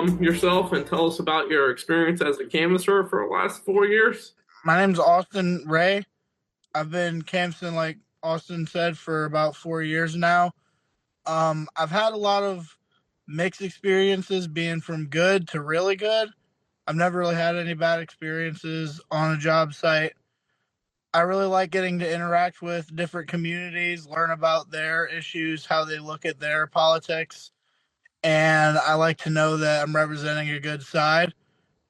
yourself and tell us about your experience as a canvasser for the last 4 years? My name's Austin Ray. I've been canvassing, like Austin said, for about 4 years now. I've had a lot of mixed experiences, being from good to really good. I've never really had any bad experiences on a job site. I really like getting to interact with different communities, learn about their issues, how they look at their politics, and I like to know that I'm representing a good side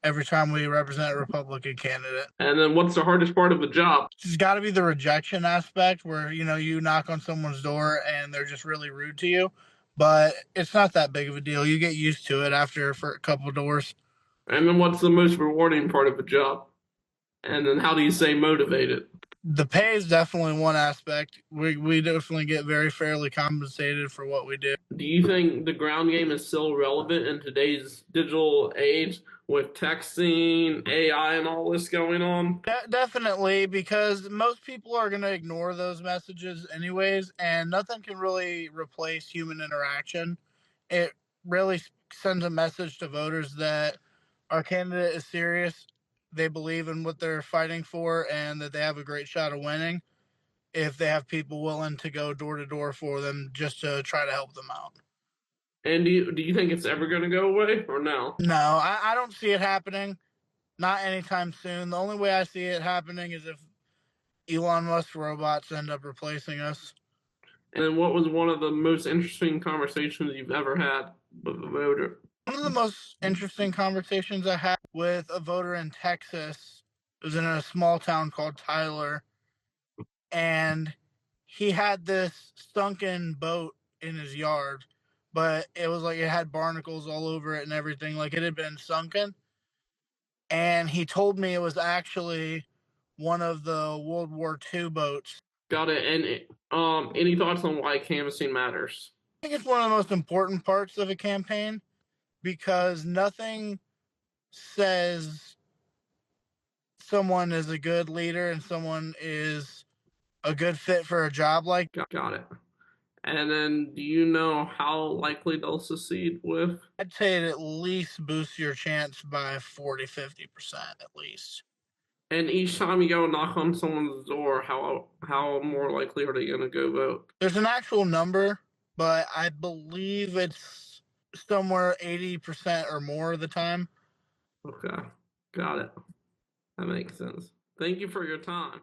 every time we represent a Republican candidate. And then what's the hardest part of the job? It's got to be the rejection aspect where, you knock on someone's door and they're just really rude to you. But it's not that big of a deal. You get used to it after for a couple doors. And then what's the most rewarding part of the job? And then how do you stay motivated? The pay is definitely one aspect. We definitely get very fairly compensated for what we do. Do you think the ground game is still relevant in today's digital age with texting, AI, and all this going on? Definitely, because most people are going to ignore those messages anyways, and nothing can really replace human interaction. It really sends a message to voters that our candidate is serious, they believe in what they're fighting for, and that they have a great shot of winning if they have people willing to go door to door for them just to try to help them out. And do you think it's ever going to go away or no? No, I don't see it happening. Not anytime soon. The only way I see it happening is if Elon Musk robots end up replacing us. And what was one of the most interesting conversations you've ever had with a voter? One of the most interesting conversations I had with a voter in Texas was in a small town called Tyler, and he had this sunken boat in his yard, but it was like it had barnacles all over it and everything, like it had been sunken. And he told me it was actually one of the World War II boats. Got it. And any thoughts on why canvassing matters? I think it's one of the most important parts of a campaign because nothing says someone is a good leader and someone is a good fit for a job like. Got it. And then do you know how likely they'll succeed with? I'd say it at least boosts your chance by 40-50% at least. And each time you go knock on someone's door, how more likely are they gonna go vote? There's an actual number, but I believe it's somewhere 80% or more of the time. Okay, got it. That makes sense. Thank you for your time.